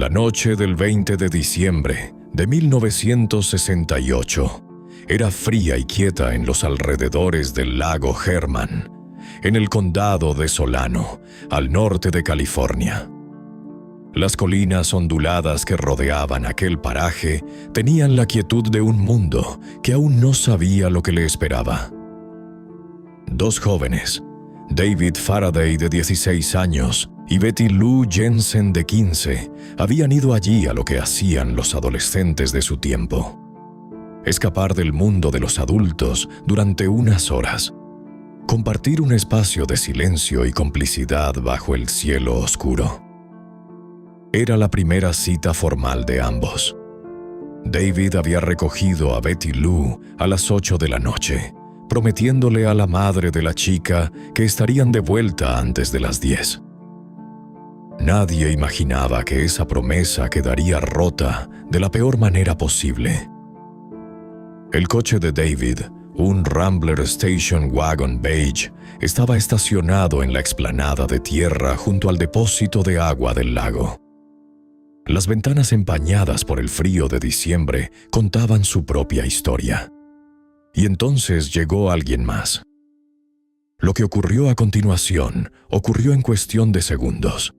La noche del 20 de diciembre de 1968 era fría y quieta en los alrededores del lago Herman, en el condado de Solano, al norte de California. Las colinas onduladas que rodeaban aquel paraje tenían la quietud de un mundo que aún no sabía lo que le esperaba. Dos jóvenes, David Faraday de 16 años y Betty Lou Jensen de 15, habían ido allí a lo que hacían los adolescentes de su tiempo: escapar del mundo de los adultos durante unas horas, compartir un espacio de silencio y complicidad bajo el cielo oscuro. Era la primera cita formal de ambos. David había recogido a Betty Lou a las 8 de la noche, prometiéndole a la madre de la chica que estarían de vuelta antes de las 10. Nadie imaginaba que esa promesa quedaría rota de la peor manera posible. El coche de David, un Rambler Station Wagon beige, estaba estacionado en la explanada de tierra junto al depósito de agua del lago. Las ventanas empañadas por el frío de diciembre contaban su propia historia. Y entonces llegó alguien más. Lo que ocurrió a continuación ocurrió en cuestión de segundos.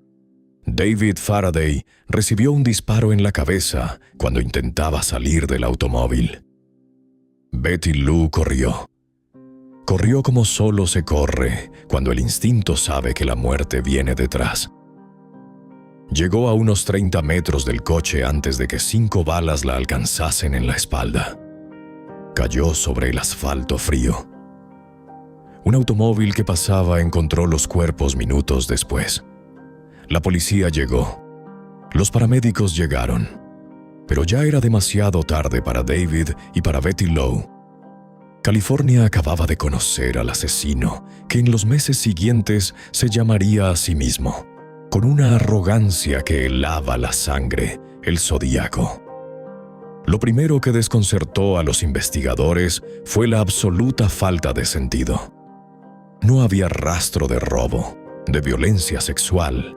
David Faraday recibió un disparo en la cabeza cuando intentaba salir del automóvil. Betty Lou corrió. Corrió como solo se corre cuando el instinto sabe que la muerte viene detrás. Llegó a unos 30 metros del coche antes de que 5 balas la alcanzasen en la espalda. Cayó sobre el asfalto frío. Un automóvil que pasaba encontró los cuerpos minutos después. La policía llegó. Los paramédicos llegaron. Pero ya era demasiado tarde para David y para Betty Lou. California acababa de conocer al asesino que en los meses siguientes se llamaría a sí mismo, con una arrogancia que helaba la sangre, el Zodíaco. Lo primero que desconcertó a los investigadores fue la absoluta falta de sentido. No había rastro de robo, de violencia sexual,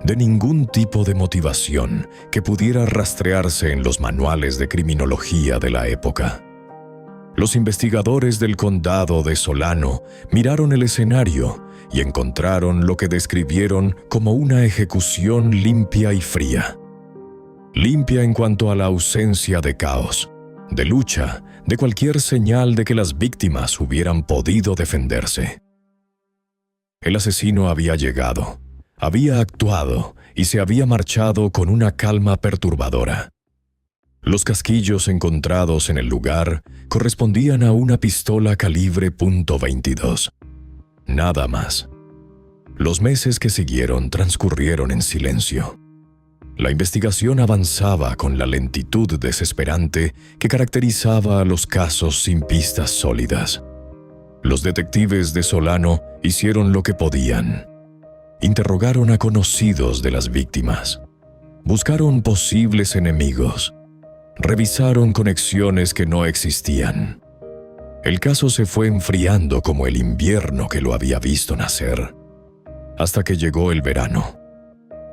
de ningún tipo de motivación que pudiera rastrearse en los manuales de criminología de la época. Los investigadores del condado de Solano miraron el escenario y encontraron lo que describieron como una ejecución limpia y fría. Limpia en cuanto a la ausencia de caos, de lucha, de cualquier señal de que las víctimas hubieran podido defenderse. El asesino había llegado, había actuado y se había marchado con una calma perturbadora. Los casquillos encontrados en el lugar correspondían a una pistola calibre .22. Nada más. Los meses que siguieron transcurrieron en silencio. La investigación avanzaba con la lentitud desesperante que caracterizaba a los casos sin pistas sólidas. Los detectives de Solano hicieron lo que podían. Interrogaron a conocidos de las víctimas. Buscaron posibles enemigos. Revisaron conexiones que no existían. El caso se fue enfriando como el invierno que lo había visto nacer. Hasta que llegó el verano.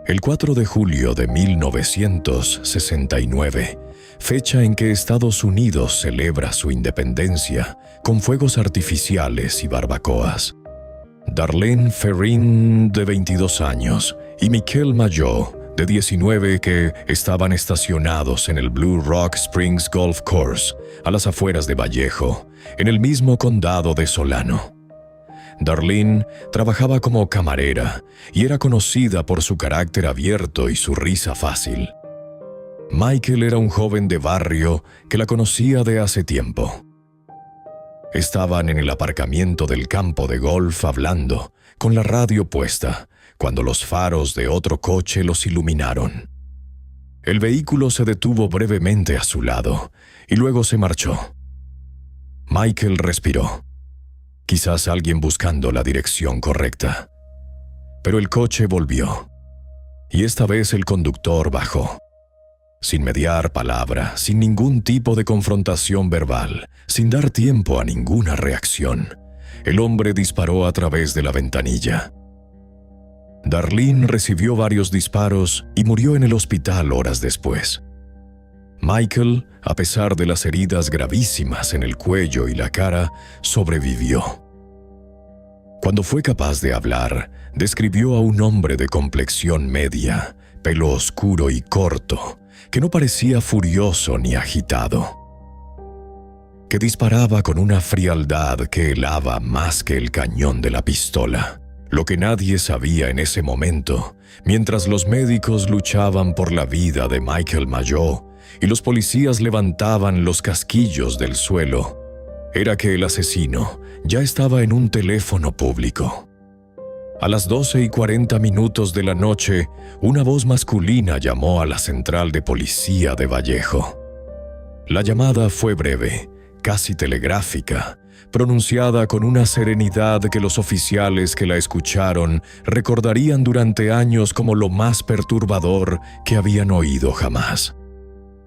El 4 de julio de 1969, fecha en que Estados Unidos celebra su independencia con fuegos artificiales y barbacoas. Darlene Ferrin, de 22 años, y Michael Mayo, de 19, que estaban estacionados en el Blue Rock Springs Golf Course, a las afueras de Vallejo, en el mismo condado de Solano. Darlene trabajaba como camarera y era conocida por su carácter abierto y su risa fácil. Michael era un joven de barrio que la conocía de hace tiempo. Estaban en el aparcamiento del campo de golf hablando, con la radio puesta, cuando los faros de otro coche los iluminaron. El vehículo se detuvo brevemente a su lado y luego se marchó. Michael respiró. Quizás alguien buscando la dirección correcta. Pero el coche volvió. Y esta vez el conductor bajó. Sin mediar palabra, sin ningún tipo de confrontación verbal, sin dar tiempo a ninguna reacción, el hombre disparó a través de la ventanilla. Darlene recibió varios disparos y murió en el hospital horas después. Michael, a pesar de las heridas gravísimas en el cuello y la cara, sobrevivió. Cuando fue capaz de hablar, describió a un hombre de complexión media, pelo oscuro y corto, que no parecía furioso ni agitado, que disparaba con una frialdad que helaba más que el cañón de la pistola. Lo que nadie sabía en ese momento, mientras los médicos luchaban por la vida de Michael Mageau y los policías levantaban los casquillos del suelo, era que el asesino ya estaba en un teléfono público. A las 12:40 de la noche, una voz masculina llamó a la central de policía de Vallejo. La llamada fue breve, casi telegráfica, pronunciada con una serenidad que los oficiales que la escucharon recordarían durante años como lo más perturbador que habían oído jamás.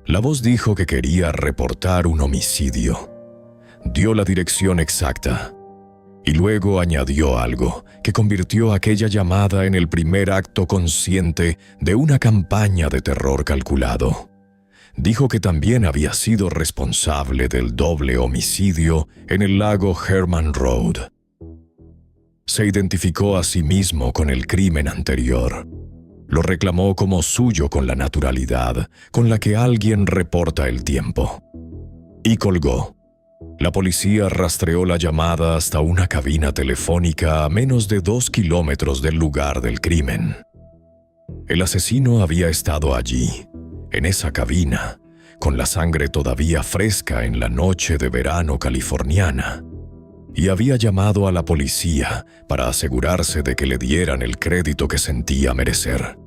La voz dijo que quería reportar un homicidio. Dio la dirección exacta. Y luego añadió algo que convirtió aquella llamada en el primer acto consciente de una campaña de terror calculado. Dijo que también había sido responsable del doble homicidio en el lago Herman Road. Se identificó a sí mismo con el crimen anterior. Lo reclamó como suyo con la naturalidad con la que alguien reporta el tiempo. Y colgó. La policía rastreó la llamada hasta una cabina telefónica a menos de 2 kilómetros del lugar del crimen. El asesino había estado allí, en esa cabina, con la sangre todavía fresca en la noche de verano californiana, y había llamado a la policía para asegurarse de que le dieran el crédito que sentía merecer.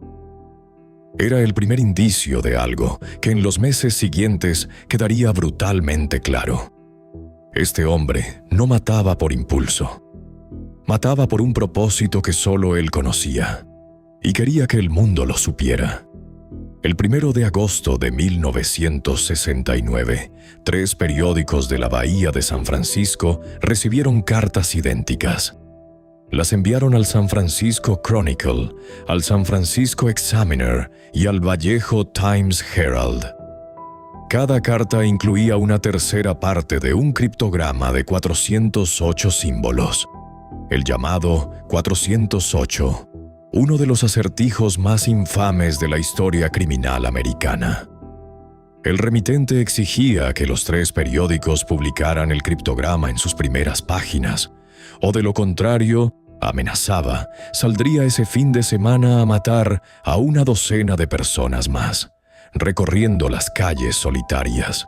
Era el primer indicio de algo que en los meses siguientes quedaría brutalmente claro. Este hombre no mataba por impulso. Mataba por un propósito que solo él conocía, y quería que el mundo lo supiera. El 1 de agosto de 1969, 3 periódicos de la Bahía de San Francisco recibieron cartas idénticas. Las enviaron al San Francisco Chronicle, al San Francisco Examiner y al Vallejo Times Herald. Cada carta incluía una tercera parte de un criptograma de 408 símbolos, el llamado 408, uno de los acertijos más infames de la historia criminal americana. El remitente exigía que los 3 periódicos publicaran el criptograma en sus primeras páginas, o de lo contrario, amenazaba, saldría ese fin de semana a matar a una docena de personas más, recorriendo las calles solitarias.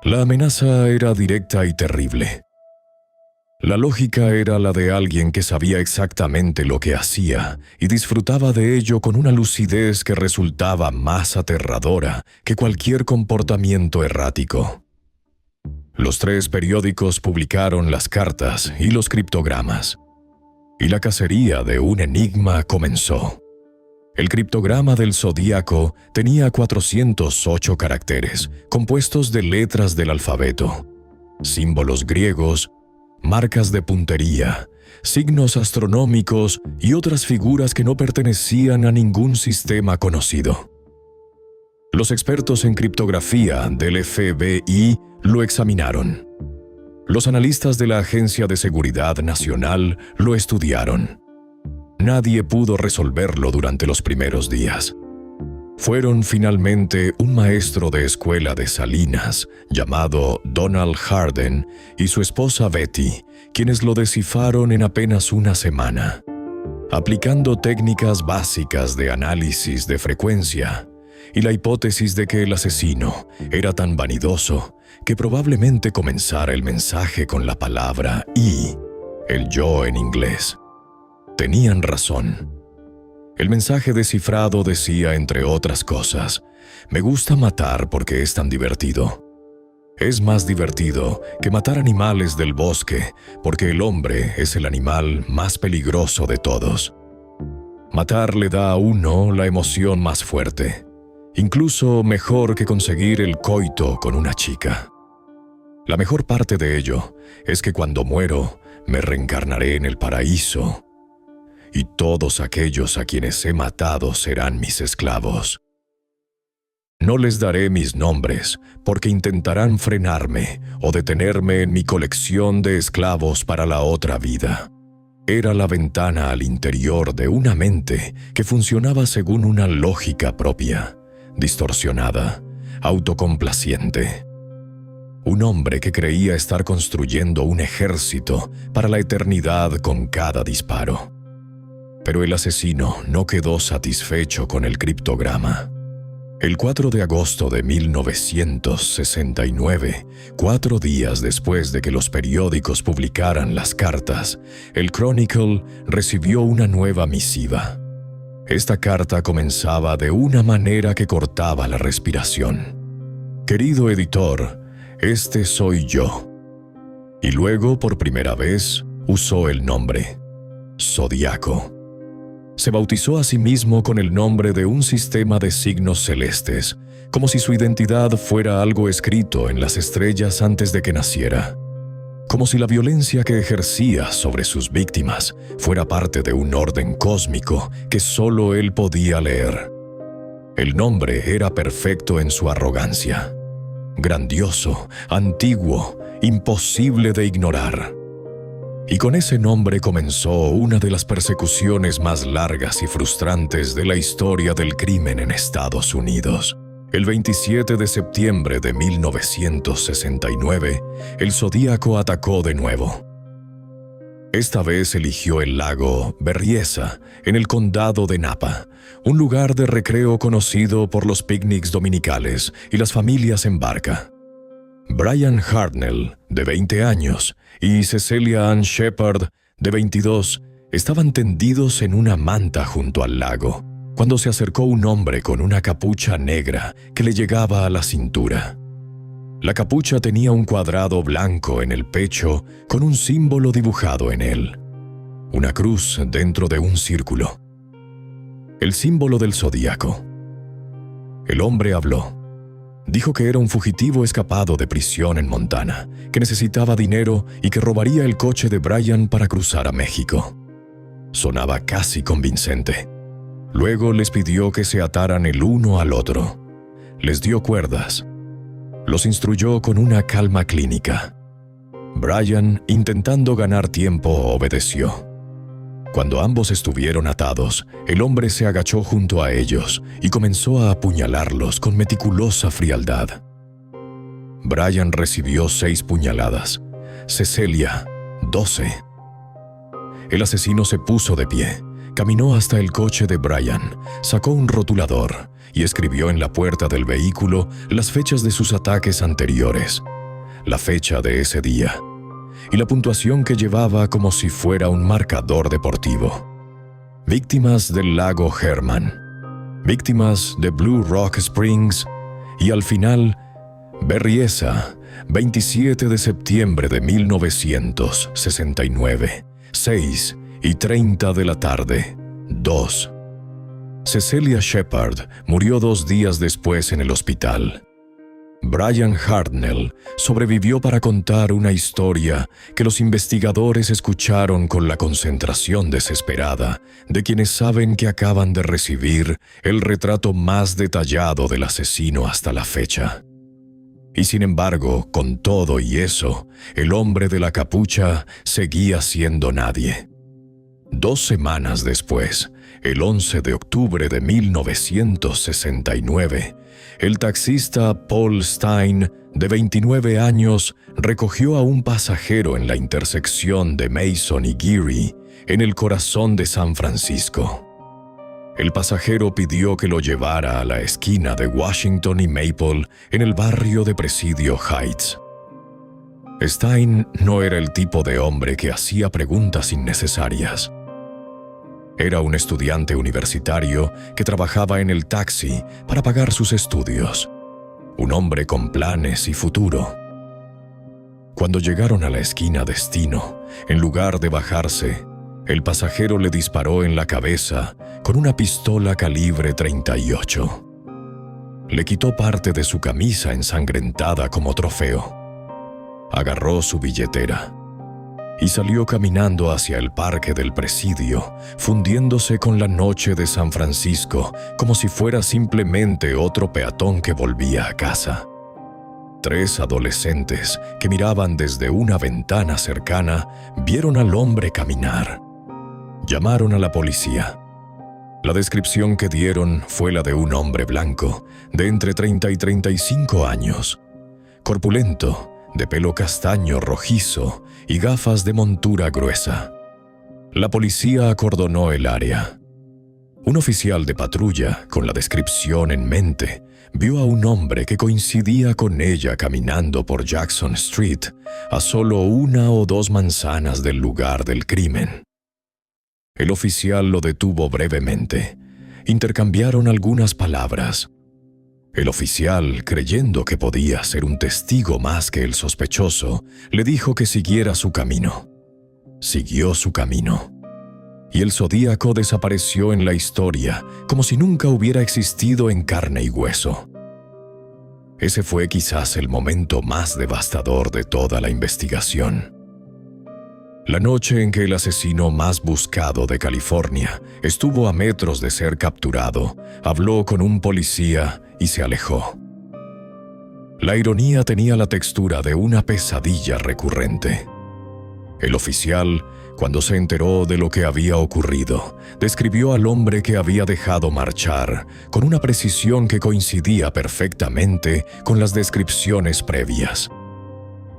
La amenaza era directa y terrible. La lógica era la de alguien que sabía exactamente lo que hacía y disfrutaba de ello con una lucidez que resultaba más aterradora que cualquier comportamiento errático. Los 3 periódicos publicaron las cartas y los criptogramas, y la cacería de un enigma comenzó. El criptograma del zodíaco tenía 408 caracteres, compuestos de letras del alfabeto, símbolos griegos, marcas de puntería, signos astronómicos y otras figuras que no pertenecían a ningún sistema conocido. Los expertos en criptografía del FBI lo examinaron. Los analistas de la Agencia de Seguridad Nacional lo estudiaron. Nadie pudo resolverlo durante los primeros días. Fueron finalmente un maestro de escuela de Salinas, llamado Donald Harden, y su esposa Betty, quienes lo descifraron en apenas una semana, aplicando técnicas básicas de análisis de frecuencia, y la hipótesis de que el asesino era tan vanidoso que probablemente comenzara el mensaje con la palabra "y", el yo en inglés. Tenían razón. El mensaje descifrado decía, entre otras cosas, «Me gusta matar porque es tan divertido». Es más divertido que matar animales del bosque porque el hombre es el animal más peligroso de todos. Matar le da a uno la emoción más fuerte, incluso mejor que conseguir el coito con una chica. La mejor parte de ello es que cuando muero me reencarnaré en el paraíso. y todos aquellos a quienes he matado serán mis esclavos. No les daré mis nombres, porque intentarán frenarme o detenerme en mi colección de esclavos para la otra vida. Era la ventana al interior de una mente que funcionaba según una lógica propia, distorsionada, autocomplaciente. Un hombre que creía estar construyendo un ejército para la eternidad con cada disparo. Pero el asesino no quedó satisfecho con el criptograma. El 4 de agosto de 1969, 4 días después de que los periódicos publicaran las cartas, el Chronicle recibió una nueva misiva. Esta carta comenzaba de una manera que cortaba la respiración. Querido editor, este soy yo. Y luego, por primera vez, usó el nombre, Zodíaco. Se bautizó a sí mismo con el nombre de un sistema de signos celestes, como si su identidad fuera algo escrito en las estrellas antes de que naciera. Como si la violencia que ejercía sobre sus víctimas fuera parte de un orden cósmico que solo él podía leer. El nombre era perfecto en su arrogancia. Grandioso, antiguo, imposible de ignorar. Y con ese nombre comenzó una de las persecuciones más largas y frustrantes de la historia del crimen en Estados Unidos. El 27 de septiembre de 1969, el Zodíaco atacó de nuevo. Esta vez eligió el lago Berryessa, en el condado de Napa, un lugar de recreo conocido por los picnics dominicales y las familias en barca. Brian Hartnell, de 20 años, y Cecelia Ann Shepard, de 22, estaban tendidos en una manta junto al lago, cuando se acercó un hombre con una capucha negra que le llegaba a la cintura. La capucha tenía un cuadrado blanco en el pecho con un símbolo dibujado en él, una cruz dentro de un círculo. El símbolo del zodíaco. El hombre habló. Dijo que era un fugitivo escapado de prisión en Montana, que necesitaba dinero y que robaría el coche de Brian para cruzar a México. Sonaba casi convincente. Luego les pidió que se ataran el uno al otro. Les dio cuerdas. Los instruyó con una calma clínica. Brian, intentando ganar tiempo, obedeció. Cuando ambos estuvieron atados, el hombre se agachó junto a ellos y comenzó a apuñalarlos con meticulosa frialdad. Brian recibió 6 puñaladas, Cecelia 12. El asesino se puso de pie, caminó hasta el coche de Brian, sacó un rotulador y escribió en la puerta del vehículo las fechas de sus ataques anteriores, la fecha de ese día y la puntuación que llevaba como si fuera un marcador deportivo. Víctimas del lago Herman, víctimas de Blue Rock Springs y al final, Berryessa, 27 de septiembre de 1969, 6:30 de la tarde, 2. Cecelia Shepard murió 2 días después en el hospital. Brian Hartnell sobrevivió para contar una historia que los investigadores escucharon con la concentración desesperada de quienes saben que acaban de recibir el retrato más detallado del asesino hasta la fecha. Y sin embargo, con todo y eso, el hombre de la capucha seguía siendo nadie. 2 semanas después, el 11 de octubre de 1969, el taxista Paul Stine, de 29 años, recogió a un pasajero en la intersección de Mason y Geary, en el corazón de San Francisco. El pasajero pidió que lo llevara a la esquina de Washington y Maple, en el barrio de Presidio Heights. Stine no era el tipo de hombre que hacía preguntas innecesarias. Era un estudiante universitario que trabajaba en el taxi para pagar sus estudios. Un hombre con planes y futuro. Cuando llegaron a la esquina destino, en lugar de bajarse, el pasajero le disparó en la cabeza con una pistola calibre .38. Le quitó parte de su camisa ensangrentada como trofeo. Agarró su billetera. y salió caminando hacia el parque del presidio, fundiéndose con la noche de San Francisco como si fuera simplemente otro peatón que volvía a casa. 3 adolescentes que miraban desde una ventana cercana vieron al hombre caminar. Llamaron a la policía. La descripción que dieron fue la de un hombre blanco, de entre 30 y 35 años, corpulento, de pelo castaño rojizo y gafas de montura gruesa. La policía acordonó el área. Un oficial de patrulla, con la descripción en mente, vio a un hombre que coincidía con ella caminando por Jackson Street, a solo 1 o 2 manzanas del lugar del crimen. El oficial lo detuvo brevemente. Intercambiaron algunas palabras. El oficial, creyendo que podía ser un testigo más que el sospechoso, le dijo que siguiera su camino. Siguió su camino. Y el zodíaco desapareció en la historia, como si nunca hubiera existido en carne y hueso. Ese fue quizás el momento más devastador de toda la investigación. La noche en que el asesino más buscado de California estuvo a metros de ser capturado, habló con un policía y se alejó. La ironía tenía la textura de una pesadilla recurrente. El oficial, cuando se enteró de lo que había ocurrido, describió al hombre que había dejado marchar con una precisión que coincidía perfectamente con las descripciones previas.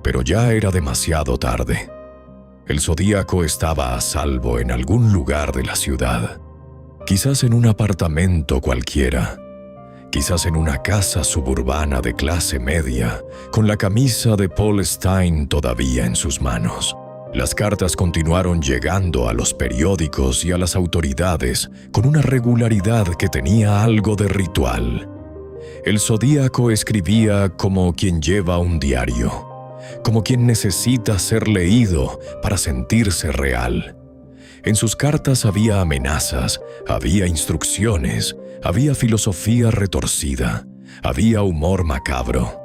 Pero ya era demasiado tarde. El zodíaco estaba a salvo en algún lugar de la ciudad, quizás en un apartamento cualquiera, quizás en una casa suburbana de clase media, con la camisa de Paul Stine todavía en sus manos. Las cartas continuaron llegando a los periódicos y a las autoridades con una regularidad que tenía algo de ritual. El zodíaco escribía como quien lleva un diario, como quien necesita ser leído para sentirse real. En sus cartas había amenazas, había instrucciones, había filosofía retorcida, había humor macabro.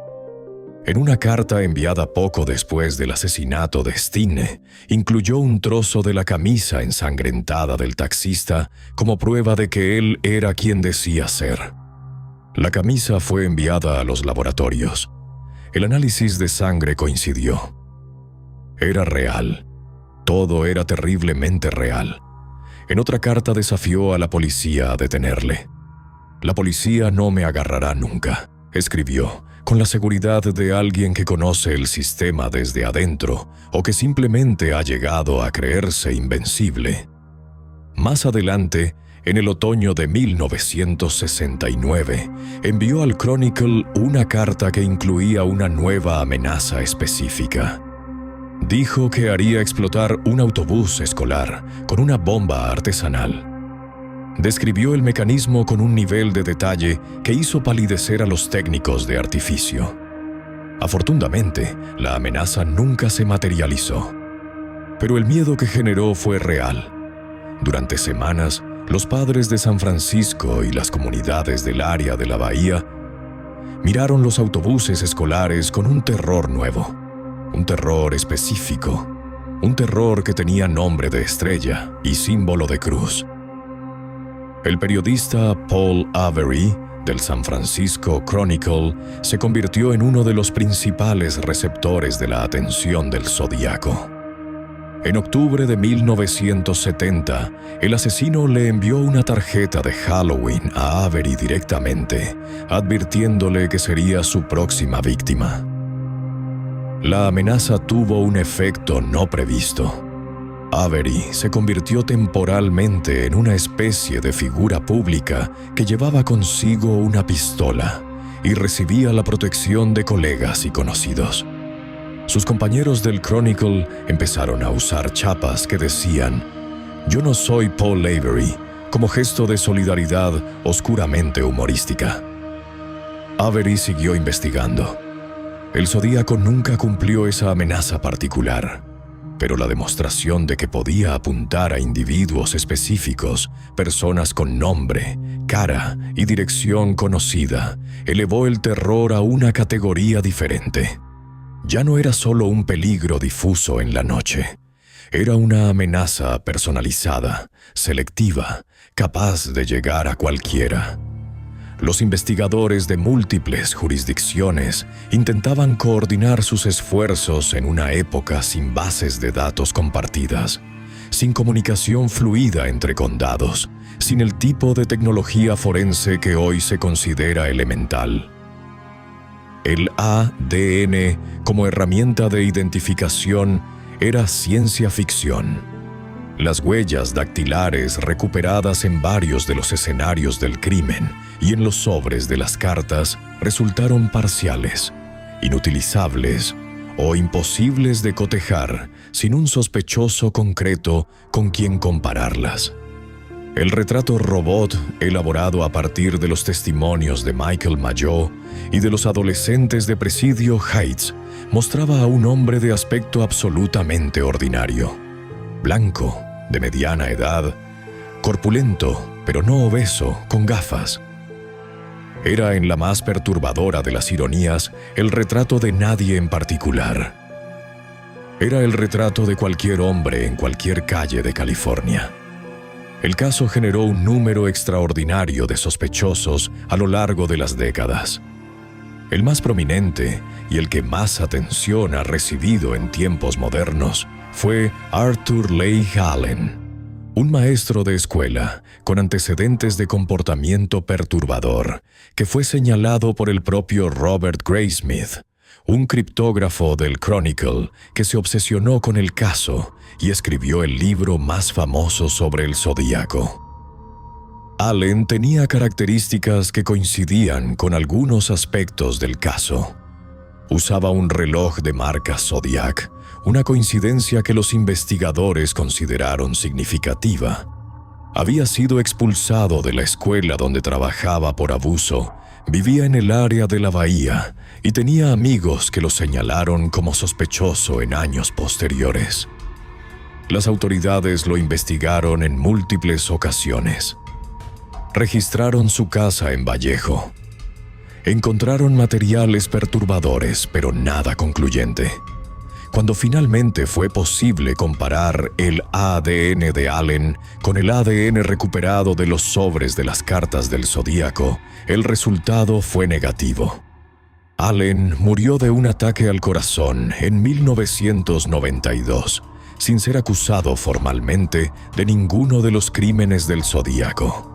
En una carta enviada poco después del asesinato de Stine, incluyó un trozo de la camisa ensangrentada del taxista como prueba de que él era quien decía ser. La camisa fue enviada a los laboratorios. El análisis de sangre coincidió. Era real. Todo era terriblemente real. En otra carta desafió a la policía a detenerle. «La policía no me agarrará nunca», escribió, con la seguridad de alguien que conoce el sistema desde adentro o que simplemente ha llegado a creerse invencible. Más adelante, en el otoño de 1969, envió al Chronicle una carta que incluía una nueva amenaza específica. Dijo que haría explotar un autobús escolar con una bomba artesanal. Describió el mecanismo con un nivel de detalle que hizo palidecer a los técnicos de artificio. Afortunadamente, la amenaza nunca se materializó. Pero el miedo que generó fue real. Durante semanas, los padres de San Francisco y las comunidades del área de la bahía miraron los autobuses escolares con un terror nuevo, un terror específico, un terror que tenía nombre de estrella y símbolo de cruz. El periodista Paul Avery, del San Francisco Chronicle, se convirtió en uno de los principales receptores de la atención del zodíaco. En octubre de 1970, el asesino le envió una tarjeta de Halloween a Avery directamente, advirtiéndole que sería su próxima víctima. La amenaza tuvo un efecto no previsto. Avery se convirtió temporalmente en una especie de figura pública que llevaba consigo una pistola y recibía la protección de colegas y conocidos. Sus compañeros del Chronicle empezaron a usar chapas que decían «Yo no soy Paul Avery», como gesto de solidaridad oscuramente humorística. Avery siguió investigando. El zodíaco nunca cumplió esa amenaza particular, pero la demostración de que podía apuntar a individuos específicos, personas con nombre, cara y dirección conocida, elevó el terror a una categoría diferente. Ya no era solo un peligro difuso en la noche, Era una amenaza personalizada, selectiva, capaz de llegar a cualquiera. Los investigadores de múltiples jurisdicciones intentaban coordinar sus esfuerzos en una época sin bases de datos compartidas, sin comunicación fluida entre condados, sin el tipo de tecnología forense que hoy se considera elemental. El ADN como herramienta de identificación era ciencia ficción. Las huellas dactilares recuperadas en varios de los escenarios del crimen y en los sobres de las cartas resultaron parciales, inutilizables o imposibles de cotejar sin un sospechoso concreto con quien compararlas. El retrato robot, elaborado a partir de los testimonios de Michael Mageau y de los adolescentes de Presidio Heights, mostraba a un hombre de aspecto absolutamente ordinario. Blanco, de mediana edad, corpulento, pero no obeso, con gafas. Era, en la más perturbadora de las ironías, el retrato de nadie en particular. Era el retrato de cualquier hombre en cualquier calle de California. El caso generó un número extraordinario de sospechosos a lo largo de las décadas. El más prominente y el que más atención ha recibido en tiempos modernos fue Arthur Leigh Allen, un maestro de escuela con antecedentes de comportamiento perturbador, que fue señalado por el propio Robert Graysmith, un criptógrafo del Chronicle que se obsesionó con el caso y escribió el libro más famoso sobre el zodíaco. Allen tenía características que coincidían con algunos aspectos del caso. Usaba un reloj de marca Zodiac, una coincidencia que los investigadores consideraron significativa. Había sido expulsado de la escuela donde trabajaba por abuso, vivía en el área de la bahía y tenía amigos que lo señalaron como sospechoso en años posteriores. Las autoridades lo investigaron en múltiples ocasiones. Registraron su casa en Vallejo. Encontraron materiales perturbadores, pero nada concluyente. Cuando finalmente fue posible comparar el ADN de Allen con el ADN recuperado de los sobres de las cartas del zodíaco, el resultado fue negativo. Allen murió de un ataque al corazón en 1992, sin ser acusado formalmente de ninguno de los crímenes del zodíaco.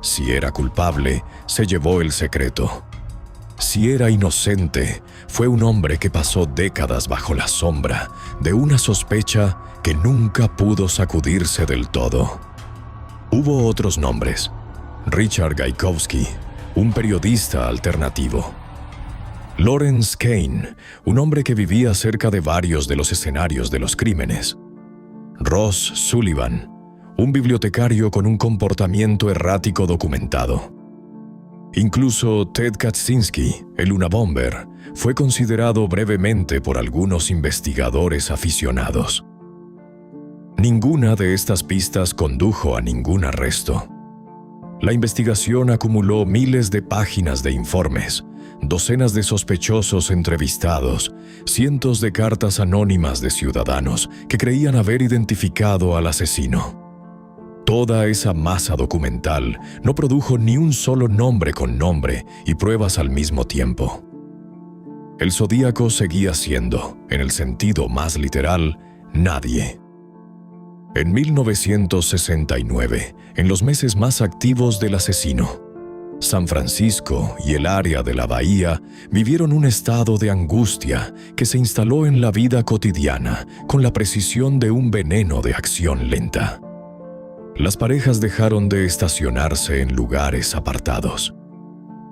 Si era culpable, se llevó el secreto. Si era inocente, fue un hombre que pasó décadas bajo la sombra de una sospecha que nunca pudo sacudirse del todo. Hubo otros nombres. Richard Gaikowski, un periodista alternativo. Lawrence Kane, un hombre que vivía cerca de varios de los escenarios de los crímenes. Ross Sullivan, un bibliotecario con un comportamiento errático documentado. Incluso Ted Kaczynski, el Unabomber, fue considerado brevemente por algunos investigadores aficionados. Ninguna de estas pistas condujo a ningún arresto. La investigación acumuló miles de páginas de informes, docenas de sospechosos entrevistados, cientos de cartas anónimas de ciudadanos que creían haber identificado al asesino. Toda esa masa documental no produjo ni un solo nombre con nombre y pruebas al mismo tiempo. El zodíaco seguía siendo, en el sentido más literal, nadie. En 1969, en los meses más activos del asesino, San Francisco y el área de la bahía vivieron un estado de angustia que se instaló en la vida cotidiana con la precisión de un veneno de acción lenta. Las parejas dejaron de estacionarse en lugares apartados.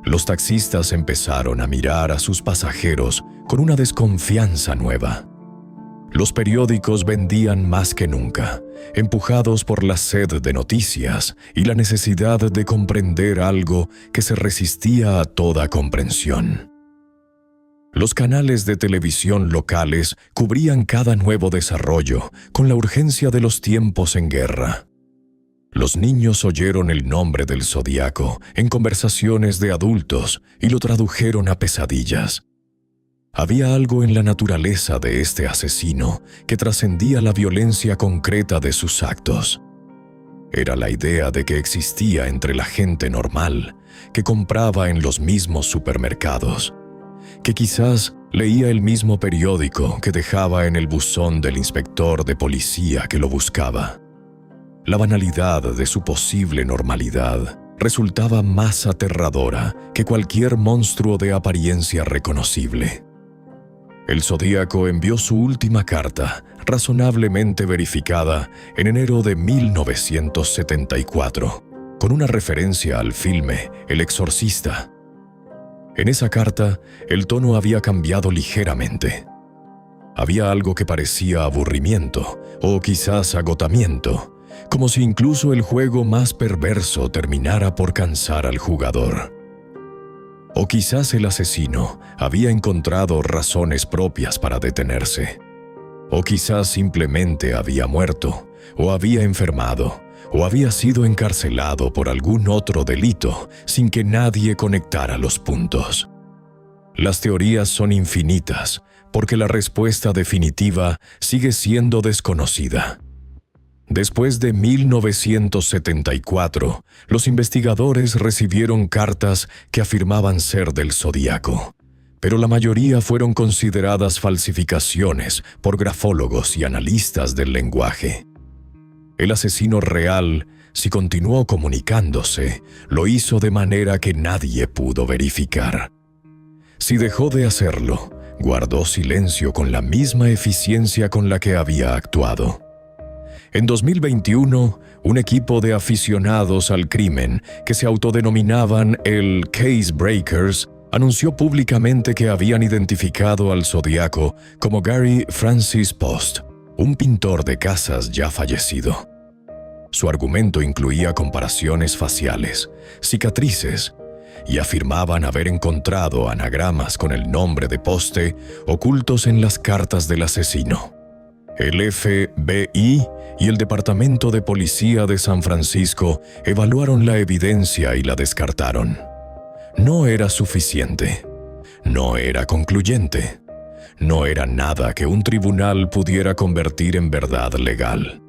Los taxistas empezaron a mirar a sus pasajeros con una desconfianza nueva. Los periódicos vendían más que nunca, empujados por la sed de noticias y la necesidad de comprender algo que se resistía a toda comprensión. Los canales de televisión locales cubrían cada nuevo desarrollo con la urgencia de los tiempos en guerra. Los niños oyeron el nombre del zodíaco en conversaciones de adultos y lo tradujeron a pesadillas. Había algo en la naturaleza de este asesino que trascendía la violencia concreta de sus actos. Era la idea de que existía entre la gente normal, que compraba en los mismos supermercados, que quizás leía el mismo periódico que dejaba en el buzón del inspector de policía que lo buscaba. La banalidad de su posible normalidad resultaba más aterradora que cualquier monstruo de apariencia reconocible. El Zodíaco envió su última carta, razonablemente verificada, en enero de 1974, con una referencia al filme El Exorcista. En esa carta, el tono había cambiado ligeramente. Había algo que parecía aburrimiento, o quizás agotamiento, como si incluso el juego más perverso terminara por cansar al jugador. O quizás el asesino había encontrado razones propias para detenerse. O quizás simplemente había muerto, o había enfermado, o había sido encarcelado por algún otro delito sin que nadie conectara los puntos. Las teorías son infinitas, porque la respuesta definitiva sigue siendo desconocida. Después de 1974, los investigadores recibieron cartas que afirmaban ser del Zodíaco, pero la mayoría fueron consideradas falsificaciones por grafólogos y analistas del lenguaje. El asesino real, si continuó comunicándose, lo hizo de manera que nadie pudo verificar. Si dejó de hacerlo, guardó silencio con la misma eficiencia con la que había actuado. En 2021, un equipo de aficionados al crimen que se autodenominaban el Case Breakers anunció públicamente que habían identificado al Zodíaco como Gary Francis Post, un pintor de casas ya fallecido. Su argumento incluía comparaciones faciales, cicatrices, y afirmaban haber encontrado anagramas con el nombre de Poste ocultos en las cartas del asesino. El FBI y el Departamento de Policía de San Francisco evaluaron la evidencia y la descartaron. No era suficiente. No era concluyente. No era nada que un tribunal pudiera convertir en verdad legal.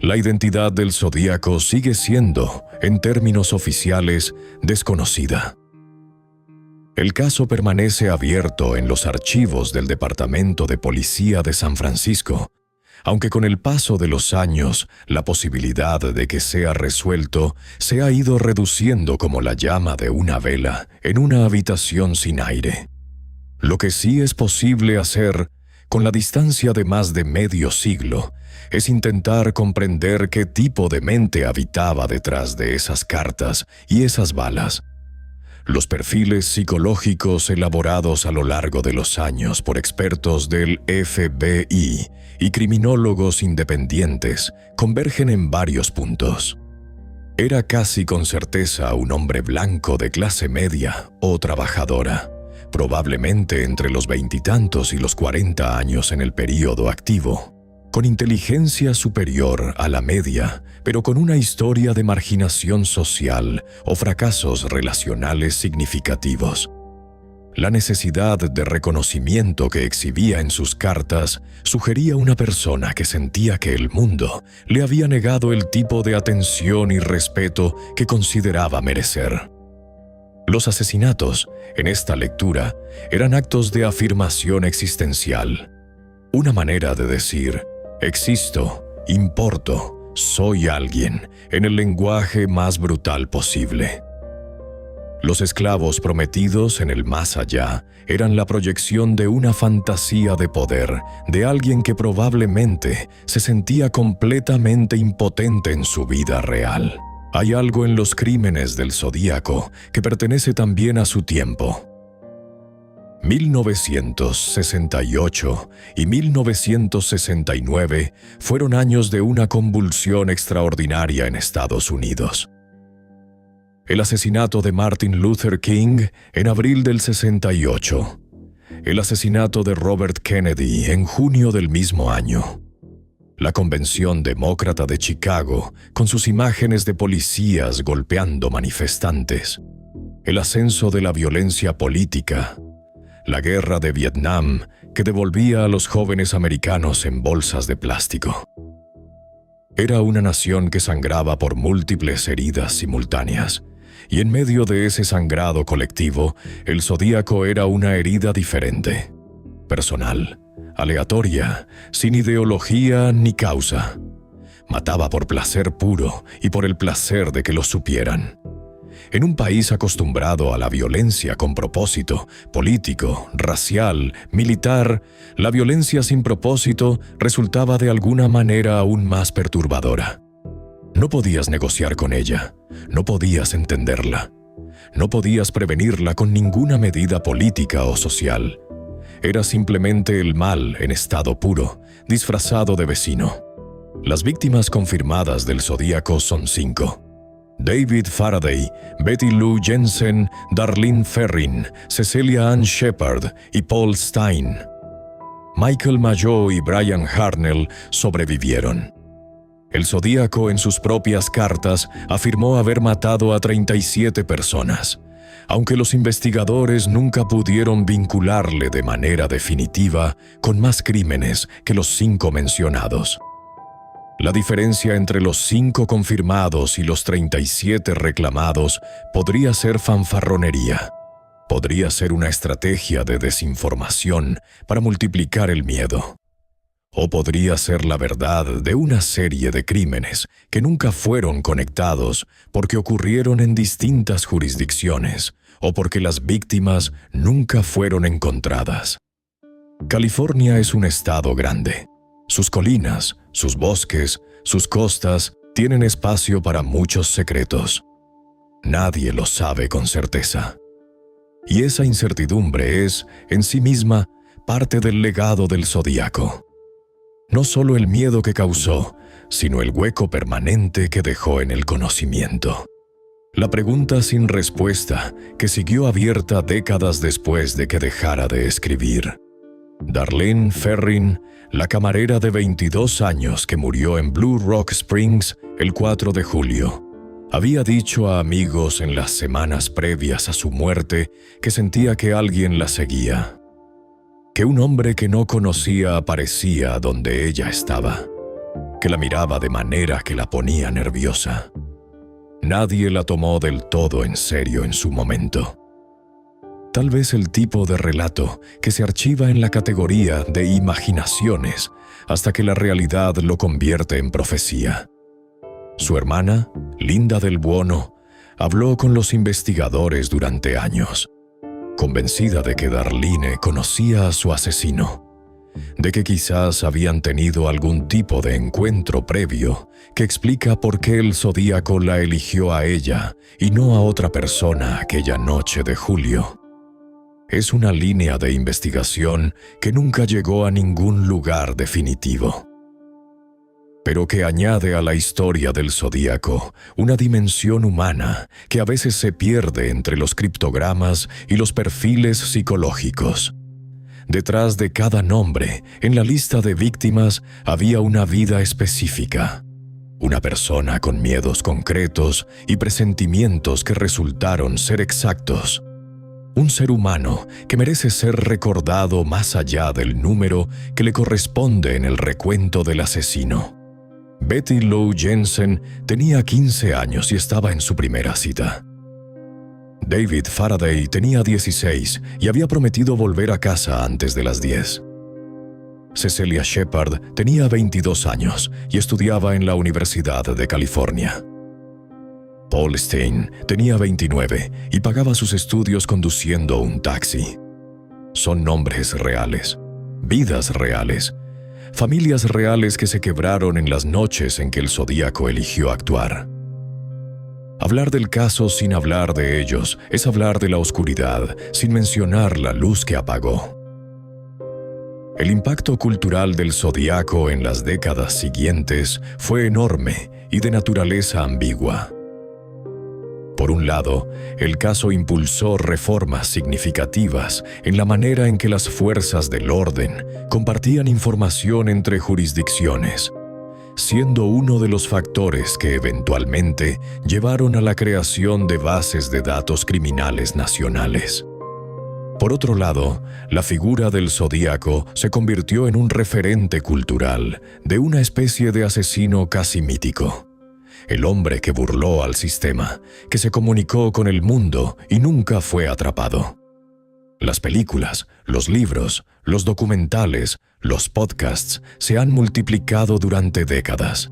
La identidad del Zodíaco sigue siendo, en términos oficiales, desconocida. El caso permanece abierto en los archivos del Departamento de Policía de San Francisco, aunque con el paso de los años la posibilidad de que sea resuelto se ha ido reduciendo como la llama de una vela en una habitación sin aire. Lo que sí es posible hacer, con la distancia de más de medio siglo, es intentar comprender qué tipo de mente habitaba detrás de esas cartas y esas balas. Los perfiles psicológicos elaborados a lo largo de los años por expertos del FBI y criminólogos independientes convergen en varios puntos. Era casi con certeza un hombre blanco de clase media o trabajadora, probablemente entre los 20 y tantos y los 40 años en el período activo, con inteligencia superior a la media, pero con una historia de marginación social o fracasos relacionales significativos. La necesidad de reconocimiento que exhibía en sus cartas sugería una persona que sentía que el mundo le había negado el tipo de atención y respeto que consideraba merecer. Los asesinatos, en esta lectura, eran actos de afirmación existencial. Una manera de decir, existo, importo, soy alguien, en el lenguaje más brutal posible. Los esclavos prometidos en el más allá eran la proyección de una fantasía de poder de alguien que probablemente se sentía completamente impotente en su vida real. Hay algo en los crímenes del Zodíaco que pertenece también a su tiempo. 1968 y 1969 fueron años de una convulsión extraordinaria en Estados Unidos. El asesinato de Martin Luther King en abril del 68. El asesinato de Robert Kennedy en junio del mismo año. La Convención Demócrata de Chicago, con sus imágenes de policías golpeando manifestantes. El ascenso de la violencia política. la guerra de Vietnam que devolvía a los jóvenes americanos en bolsas de plástico. Era una nación que sangraba por múltiples heridas simultáneas, y en medio de ese sangrado colectivo, el Zodíaco era una herida diferente, personal, aleatoria, sin ideología ni causa. Mataba por placer puro y por el placer de que lo supieran. En un país acostumbrado a la violencia con propósito, político, racial, militar, la violencia sin propósito resultaba de alguna manera aún más perturbadora. No podías negociar con ella, no podías entenderla, no podías prevenirla con ninguna medida política o social. Era simplemente el mal en estado puro, disfrazado de vecino. Las víctimas confirmadas del Zodíaco son 5. David Faraday, Betty Lou Jensen, Darlene Ferrin, Cecelia Ann Shepard y Paul Stein. Michael Mayo y Brian Harnell sobrevivieron. El Zodíaco en sus propias cartas afirmó haber matado a 37 personas, aunque los investigadores nunca pudieron vincularle de manera definitiva con más crímenes que los 5 mencionados. La diferencia entre los 5 confirmados y los 37 reclamados podría ser fanfarronería. Podría ser una estrategia de desinformación para multiplicar el miedo. O podría ser la verdad de una serie de crímenes que nunca fueron conectados porque ocurrieron en distintas jurisdicciones o porque las víctimas nunca fueron encontradas. California es un estado grande. Sus colinas, sus bosques, sus costas tienen espacio para muchos secretos. Nadie lo sabe con certeza. Y esa incertidumbre es, en sí misma, parte del legado del Zodíaco. No solo el miedo que causó, sino el hueco permanente que dejó en el conocimiento. La pregunta sin respuesta que siguió abierta décadas después de que dejara de escribir. Darlene Ferrin, la camarera de 22 años que murió en Blue Rock Springs el 4 de julio, había dicho a amigos en las semanas previas a su muerte que sentía que alguien la seguía, que un hombre que no conocía aparecía donde ella estaba, que la miraba de manera que la ponía nerviosa. Nadie la tomó del todo en serio en su momento. Tal vez el tipo de relato que se archiva en la categoría de imaginaciones hasta que la realidad lo convierte en profecía. Su hermana, Linda del Buono, habló con los investigadores durante años, convencida de que Darlene conocía a su asesino, de que quizás habían tenido algún tipo de encuentro previo que explica por qué el Zodíaco la eligió a ella y no a otra persona aquella noche de julio. Es una línea de investigación que nunca llegó a ningún lugar definitivo, pero que añade a la historia del Zodíaco una dimensión humana que a veces se pierde entre los criptogramas y los perfiles psicológicos. Detrás de cada nombre, en la lista de víctimas, había una vida específica. Una persona con miedos concretos y presentimientos que resultaron ser exactos. Un ser humano que merece ser recordado más allá del número que le corresponde en el recuento del asesino. Betty Lou Jensen tenía 15 años y estaba en su primera cita. David Faraday tenía 16 y había prometido volver a casa antes de las 10. Cecelia Shepard tenía 22 años y estudiaba en la Universidad de California. Paul Stein tenía 29 y pagaba sus estudios conduciendo un taxi. Son nombres reales, vidas reales, familias reales que se quebraron en las noches en que el Zodíaco eligió actuar. Hablar del caso sin hablar de ellos es hablar de la oscuridad, sin mencionar la luz que apagó. El impacto cultural del Zodíaco en las décadas siguientes fue enorme y de naturaleza ambigua. Por un lado, el caso impulsó reformas significativas en la manera en que las fuerzas del orden compartían información entre jurisdicciones, siendo uno de los factores que eventualmente llevaron a la creación de bases de datos criminales nacionales. Por otro lado, la figura del zodíaco se convirtió en un referente cultural de una especie de asesino casi mítico. El hombre que burló al sistema, que se comunicó con el mundo y nunca fue atrapado. Las películas, los libros, los documentales, los podcasts se han multiplicado durante décadas.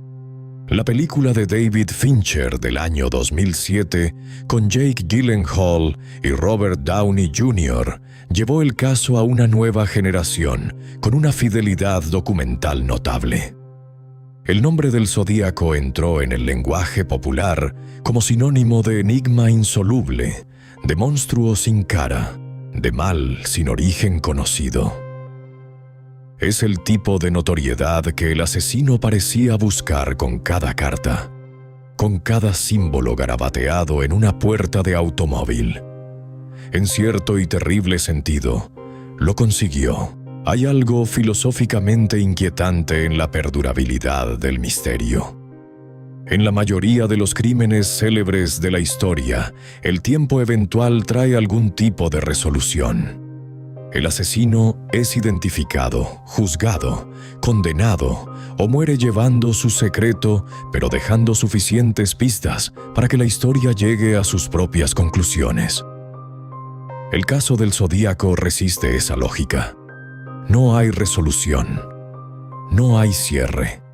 La película de David Fincher del año 2007, con Jake Gyllenhaal y Robert Downey Jr., llevó el caso a una nueva generación con una fidelidad documental notable. El nombre del zodíaco entró en el lenguaje popular como sinónimo de enigma insoluble, de monstruo sin cara, de mal sin origen conocido. Es el tipo de notoriedad que el asesino parecía buscar con cada carta, con cada símbolo garabateado en una puerta de automóvil. En cierto y terrible sentido, lo consiguió. Hay algo filosóficamente inquietante en la perdurabilidad del misterio. En la mayoría de los crímenes célebres de la historia, el tiempo eventual trae algún tipo de resolución. El asesino es identificado, juzgado, condenado o muere llevando su secreto, pero dejando suficientes pistas para que la historia llegue a sus propias conclusiones. El caso del zodíaco resiste esa lógica. No hay resolución. No hay cierre.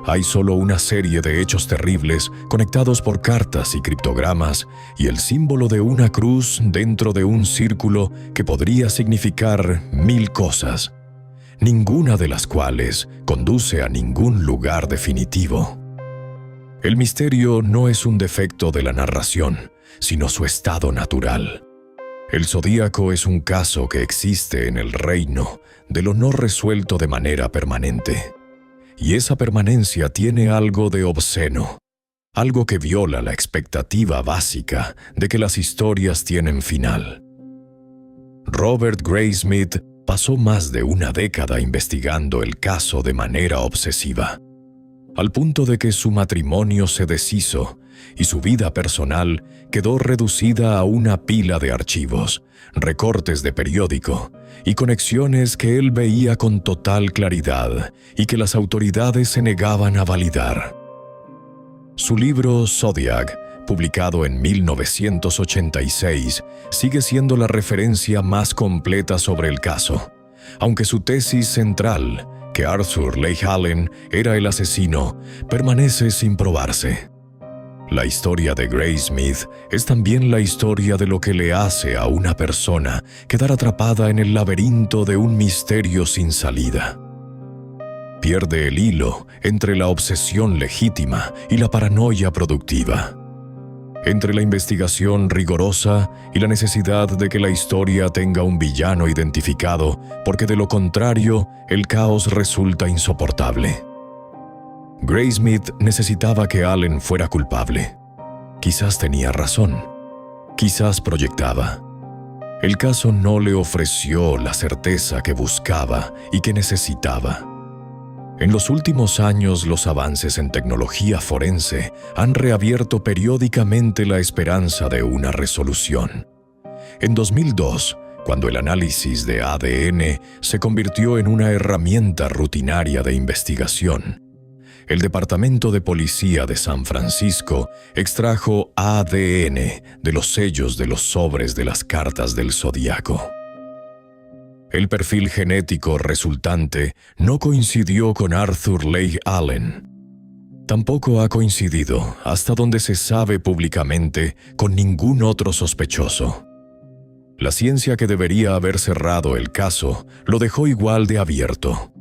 Hay solo una serie de hechos terribles conectados por cartas y criptogramas y el símbolo de una cruz dentro de un círculo que podría significar 1000 cosas, ninguna de las cuales conduce a ningún lugar definitivo. El misterio no es un defecto de la narración, sino su estado natural. El zodíaco es un caso que existe en el reino de lo no resuelto de manera permanente. Y esa permanencia tiene algo de obsceno, algo que viola la expectativa básica de que las historias tienen final. Robert Graysmith pasó más de una década investigando el caso de manera obsesiva, al punto de que su matrimonio se deshizo y su vida personal quedó reducida a una pila de archivos, recortes de periódico y conexiones que él veía con total claridad y que las autoridades se negaban a validar. Su libro Zodiac, publicado en 1986, sigue siendo la referencia más completa sobre el caso, aunque su tesis central, que Arthur Leigh Allen era el asesino, permanece sin probarse. La historia de Graysmith es también la historia de lo que le hace a una persona quedar atrapada en el laberinto de un misterio sin salida. Pierde el hilo entre la obsesión legítima y la paranoia productiva, entre la investigación rigorosa y la necesidad de que la historia tenga un villano identificado, porque de lo contrario, el caos resulta insoportable. Graysmith necesitaba que Allen fuera culpable. Quizás tenía razón. Quizás proyectaba. El caso no le ofreció la certeza que buscaba y que necesitaba. En los últimos años, los avances en tecnología forense han reabierto periódicamente la esperanza de una resolución. En 2002, cuando el análisis de ADN se convirtió en una herramienta rutinaria de investigación, el Departamento de Policía de San Francisco extrajo ADN de los sellos de los sobres de las cartas del zodíaco. El perfil genético resultante no coincidió con Arthur Leigh Allen. Tampoco ha coincidido, hasta donde se sabe públicamente, con ningún otro sospechoso. La ciencia que debería haber cerrado el caso lo dejó igual de abierto,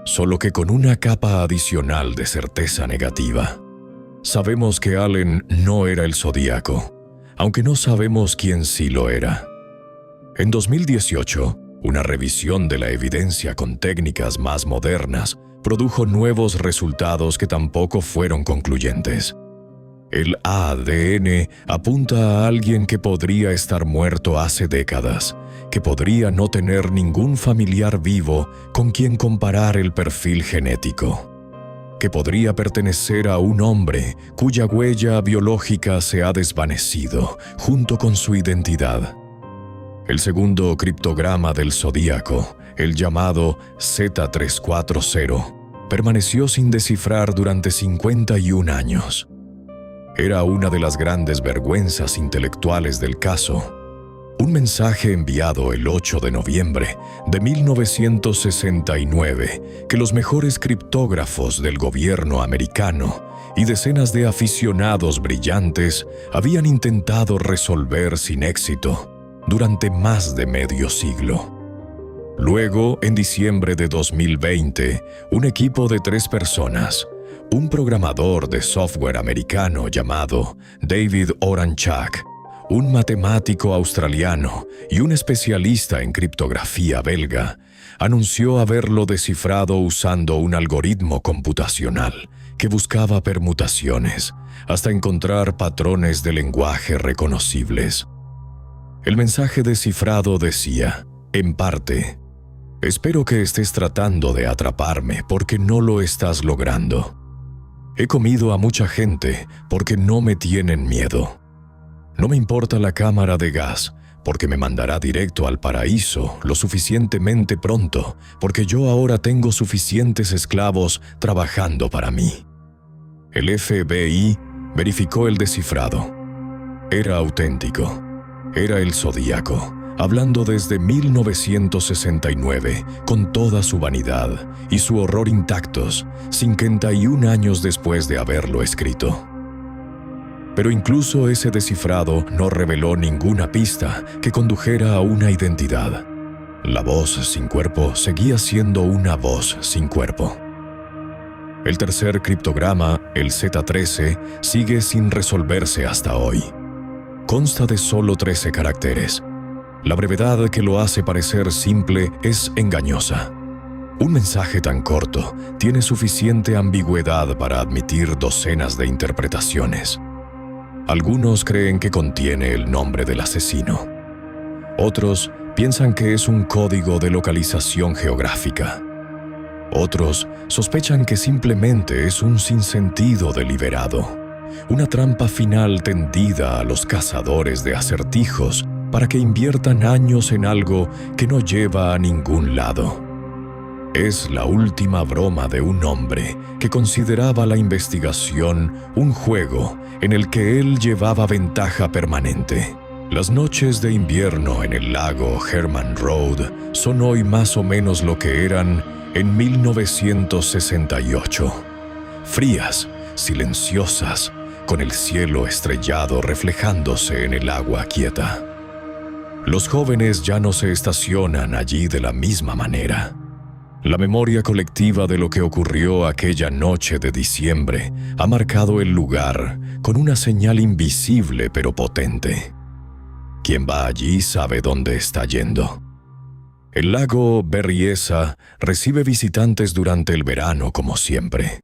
solo que con una capa adicional de certeza negativa. Sabemos que Allen no era el zodíaco, aunque no sabemos quién sí lo era. En 2018, una revisión de la evidencia con técnicas más modernas produjo nuevos resultados que tampoco fueron concluyentes. El ADN apunta a alguien que podría estar muerto hace décadas, que podría no tener ningún familiar vivo con quien comparar el perfil genético, que podría pertenecer a un hombre cuya huella biológica se ha desvanecido junto con su identidad. El segundo criptograma del zodíaco, el llamado Z340, permaneció sin descifrar durante 51 años. Era una de las grandes vergüenzas intelectuales del caso. Un mensaje enviado el 8 de noviembre de 1969 que los mejores criptógrafos del gobierno americano y decenas de aficionados brillantes habían intentado resolver sin éxito durante más de medio siglo. Luego, en diciembre de 2020, un equipo de 3 personas, un programador de software americano llamado David Oranchak, un matemático australiano y un especialista en criptografía belga, anunció haberlo descifrado usando un algoritmo computacional que buscaba permutaciones hasta encontrar patrones de lenguaje reconocibles. El mensaje descifrado decía, en parte, «Espero que estés tratando de atraparme porque no lo estás logrando. He comido a mucha gente porque no me tienen miedo. No me importa la cámara de gas, porque me mandará directo al paraíso lo suficientemente pronto, porque yo ahora tengo suficientes esclavos trabajando para mí». El FBI verificó el descifrado. Era auténtico. Era el zodíaco, hablando desde 1969, con toda su vanidad y su horror intactos, 51 años después de haberlo escrito. Pero incluso ese descifrado no reveló ninguna pista que condujera a una identidad. La voz sin cuerpo seguía siendo una voz sin cuerpo. El tercer criptograma, el Z13, sigue sin resolverse hasta hoy. Consta de solo 13 caracteres. La brevedad que lo hace parecer simple es engañosa. Un mensaje tan corto tiene suficiente ambigüedad para admitir docenas de interpretaciones. Algunos creen que contiene el nombre del asesino. Otros piensan que es un código de localización geográfica. Otros sospechan que simplemente es un sinsentido deliberado, una trampa final tendida a los cazadores de acertijos para que inviertan años en algo que no lleva a ningún lado. Es la última broma de un hombre que consideraba la investigación un juego en el que él llevaba ventaja permanente. Las noches de invierno en el lago Herman Road son hoy más o menos lo que eran en 1968. Frías, silenciosas, con el cielo estrellado reflejándose en el agua quieta. Los jóvenes ya no se estacionan allí de la misma manera. La memoria colectiva de lo que ocurrió aquella noche de diciembre ha marcado el lugar con una señal invisible pero potente. Quien va allí sabe dónde está yendo. El lago Berryessa recibe visitantes durante el verano como siempre.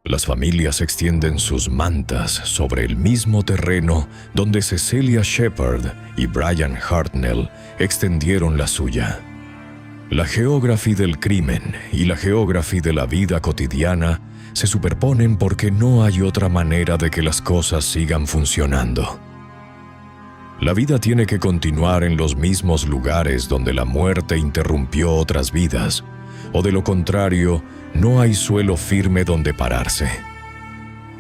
Las familias extienden sus mantas sobre el mismo terreno donde Cecelia Shepard y Brian Hartnell extendieron la suya. La geografía del crimen y la geografía de la vida cotidiana se superponen porque no hay otra manera de que las cosas sigan funcionando. La vida tiene que continuar en los mismos lugares donde la muerte interrumpió otras vidas, o de lo contrario, no hay suelo firme donde pararse.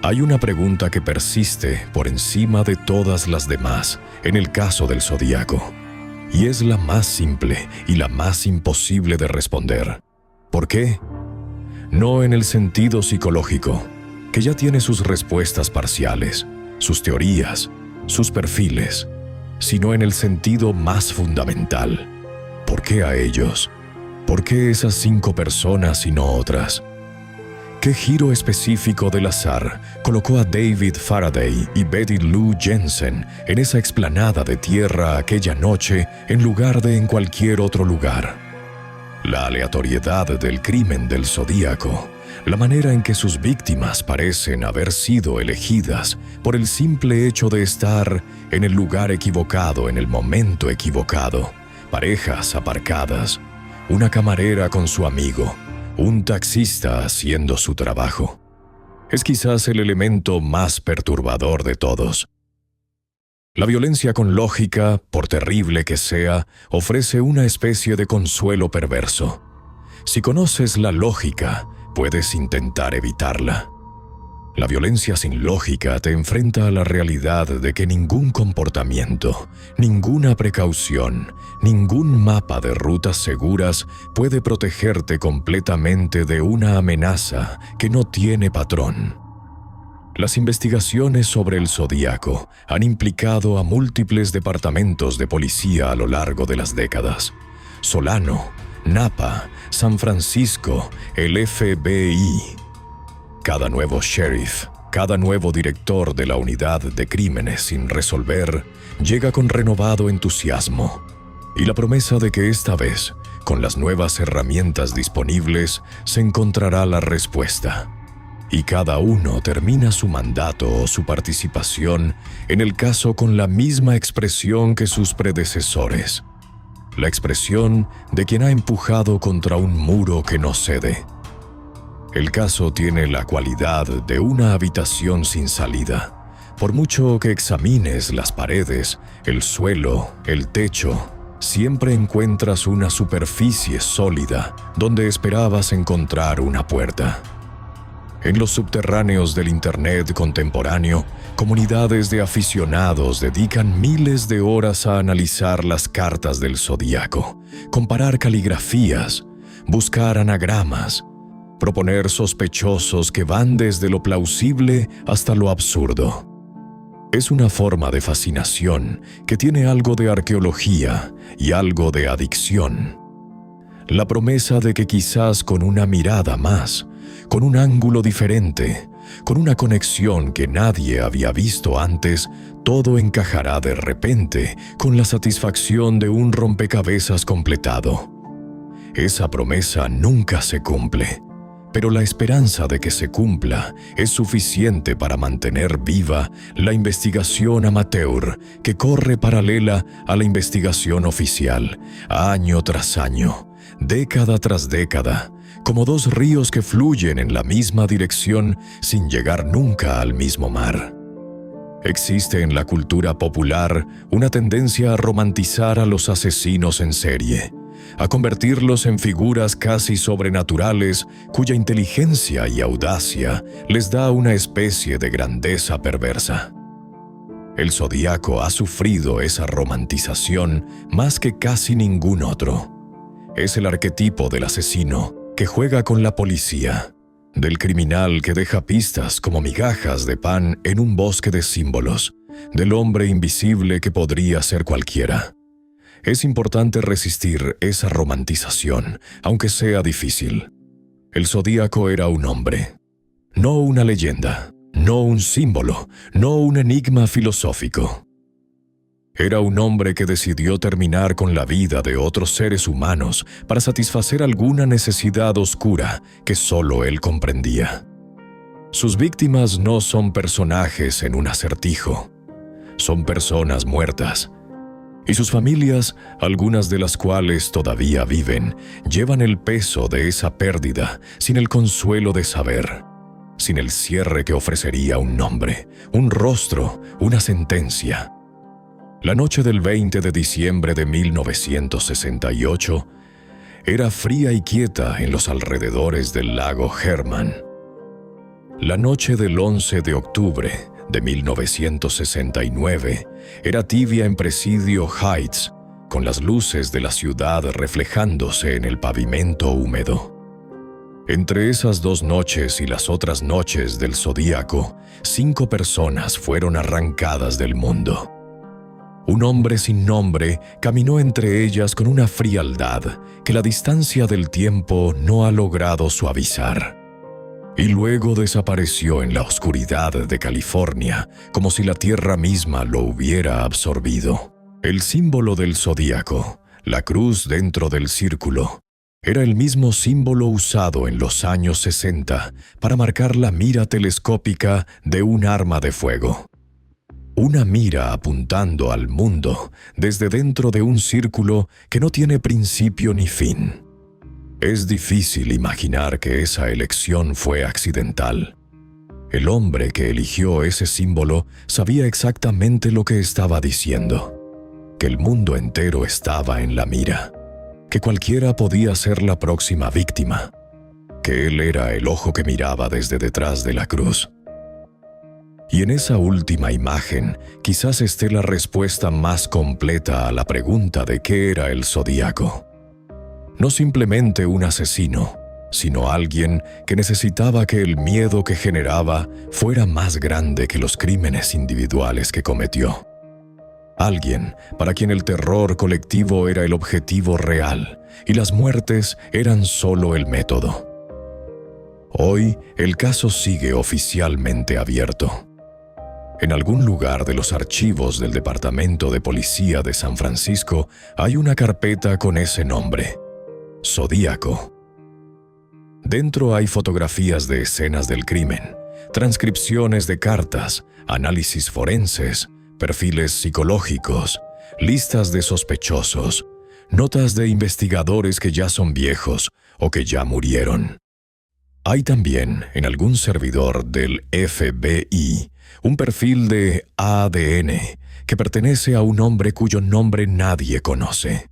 Hay una pregunta que persiste por encima de todas las demás en el caso del zodíaco, y es la más simple y la más imposible de responder. ¿Por qué? No en el sentido psicológico, que ya tiene sus respuestas parciales, sus teorías, sus perfiles, sino en el sentido más fundamental. ¿Por qué a ellos? ¿Por qué esas 5 personas y no otras? ¿Qué giro específico del azar colocó a David Faraday y Betty Lou Jensen en esa explanada de tierra aquella noche en lugar de en cualquier otro lugar? La aleatoriedad del crimen del zodíaco, la manera en que sus víctimas parecen haber sido elegidas por el simple hecho de estar en el lugar equivocado en el momento equivocado, parejas aparcadas, una camarera con su amigo, un taxista haciendo su trabajo. Es quizás el elemento más perturbador de todos. La violencia con lógica, por terrible que sea, ofrece una especie de consuelo perverso. Si conoces la lógica, puedes intentar evitarla. La violencia sin lógica te enfrenta a la realidad de que ningún comportamiento, ninguna precaución, ningún mapa de rutas seguras puede protegerte completamente de una amenaza que no tiene patrón. Las investigaciones sobre el Zodíaco han implicado a múltiples departamentos de policía a lo largo de las décadas. Solano, Napa, San Francisco, el FBI. Cada nuevo sheriff, cada nuevo director de la unidad de crímenes sin resolver, llega con renovado entusiasmo y la promesa de que esta vez, con las nuevas herramientas disponibles, se encontrará la respuesta. Y cada uno termina su mandato o su participación en el caso con la misma expresión que sus predecesores. La expresión de quien ha empujado contra un muro que no cede. El caso tiene la cualidad de una habitación sin salida. Por mucho que examines las paredes, el suelo, el techo, siempre encuentras una superficie sólida donde esperabas encontrar una puerta. En los subterráneos del Internet contemporáneo, comunidades de aficionados dedican miles de horas a analizar las cartas del Zodíaco, comparar caligrafías, buscar anagramas, proponer sospechosos que van desde lo plausible hasta lo absurdo. Es una forma de fascinación que tiene algo de arqueología y algo de adicción. La promesa de que quizás con una mirada más, con un ángulo diferente, con una conexión que nadie había visto antes, todo encajará de repente con la satisfacción de un rompecabezas completado. Esa promesa nunca se cumple, pero la esperanza de que se cumpla es suficiente para mantener viva la investigación amateur que corre paralela a la investigación oficial, año tras año, década tras década, como dos ríos que fluyen en la misma dirección sin llegar nunca al mismo mar. Existe en la cultura popular una tendencia a romantizar a los asesinos en serie, a convertirlos en figuras casi sobrenaturales cuya inteligencia y audacia les da una especie de grandeza perversa. El Zodíaco ha sufrido esa romantización más que casi ningún otro. Es el arquetipo del asesino que juega con la policía, del criminal que deja pistas como migajas de pan en un bosque de símbolos, del hombre invisible que podría ser cualquiera. Es importante resistir esa romantización, aunque sea difícil. El Zodíaco era un hombre, no una leyenda, no un símbolo, no un enigma filosófico. Era un hombre que decidió terminar con la vida de otros seres humanos para satisfacer alguna necesidad oscura que solo él comprendía. Sus víctimas no son personajes en un acertijo, son personas muertas. Y sus familias, algunas de las cuales todavía viven, llevan el peso de esa pérdida sin el consuelo de saber, sin el cierre que ofrecería un nombre, un rostro, una sentencia. La noche del 20 de diciembre de 1968 era fría y quieta en los alrededores del lago Herman. La noche del 11 de octubre de 1969 era tibia en Presidio Heights, con las luces de la ciudad reflejándose en el pavimento húmedo. Entre esas dos noches y las otras noches del Zodíaco, 5 personas fueron arrancadas del mundo. Un hombre sin nombre caminó entre ellas con una frialdad que la distancia del tiempo no ha logrado suavizar. Y luego desapareció en la oscuridad de California, como si la tierra misma lo hubiera absorbido. El símbolo del Zodíaco, la cruz dentro del círculo, era el mismo símbolo usado en los años 60 para marcar la mira telescópica de un arma de fuego. Una mira apuntando al mundo desde dentro de un círculo que no tiene principio ni fin. Es difícil imaginar que esa elección fue accidental. El hombre que eligió ese símbolo sabía exactamente lo que estaba diciendo, que el mundo entero estaba en la mira, que cualquiera podía ser la próxima víctima, que él era el ojo que miraba desde detrás de la cruz. Y en esa última imagen quizás esté la respuesta más completa a la pregunta de qué era el Zodíaco. No simplemente un asesino, sino alguien que necesitaba que el miedo que generaba fuera más grande que los crímenes individuales que cometió. Alguien para quien el terror colectivo era el objetivo real y las muertes eran solo el método. Hoy el caso sigue oficialmente abierto. En algún lugar de los archivos del Departamento de Policía de San Francisco hay una carpeta con ese nombre, Zodíaco. Dentro hay fotografías de escenas del crimen, transcripciones de cartas, análisis forenses, perfiles psicológicos, listas de sospechosos, notas de investigadores que ya son viejos o que ya murieron. Hay también, en algún servidor del FBI, un perfil de ADN que pertenece a un hombre cuyo nombre nadie conoce.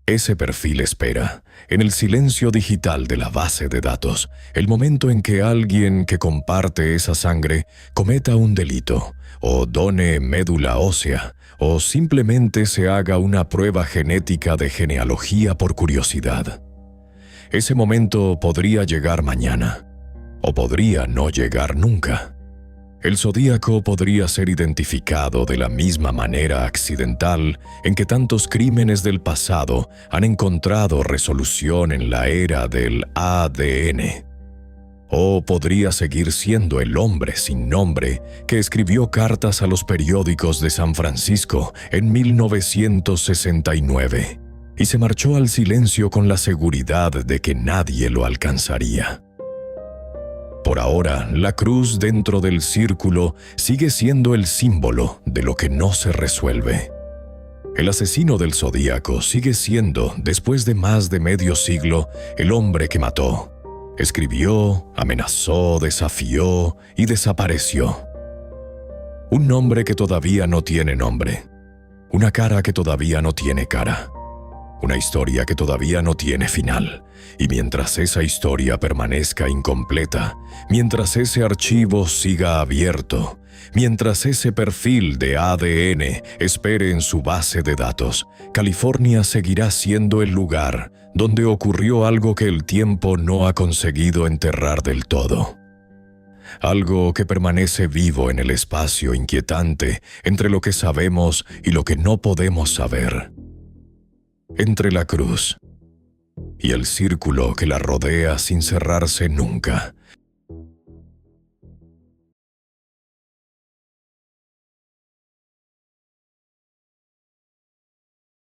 Ese perfil espera, en el silencio digital de la base de datos, el momento en que alguien que comparte esa sangre cometa un delito, o done médula ósea, o simplemente se haga una prueba genética de genealogía por curiosidad. Ese momento podría llegar mañana, o podría no llegar nunca. El Zodíaco podría ser identificado de la misma manera accidental en que tantos crímenes del pasado han encontrado resolución en la era del ADN. O podría seguir siendo el hombre sin nombre que escribió cartas a los periódicos de San Francisco en 1969 y se marchó al silencio con la seguridad de que nadie lo alcanzaría. Por ahora, la cruz dentro del círculo sigue siendo el símbolo de lo que no se resuelve. El asesino del Zodíaco sigue siendo, después de más de medio siglo, el hombre que mató. Escribió, amenazó, desafió y desapareció. Un nombre que todavía no tiene nombre. Una cara que todavía no tiene cara. Una historia que todavía no tiene final. Y mientras esa historia permanezca incompleta, mientras ese archivo siga abierto, mientras ese perfil de ADN espere en su base de datos, California seguirá siendo el lugar donde ocurrió algo que el tiempo no ha conseguido enterrar del todo. Algo que permanece vivo en el espacio inquietante entre lo que sabemos y lo que no podemos saber. Entre la cruz y el círculo que la rodea sin cerrarse nunca,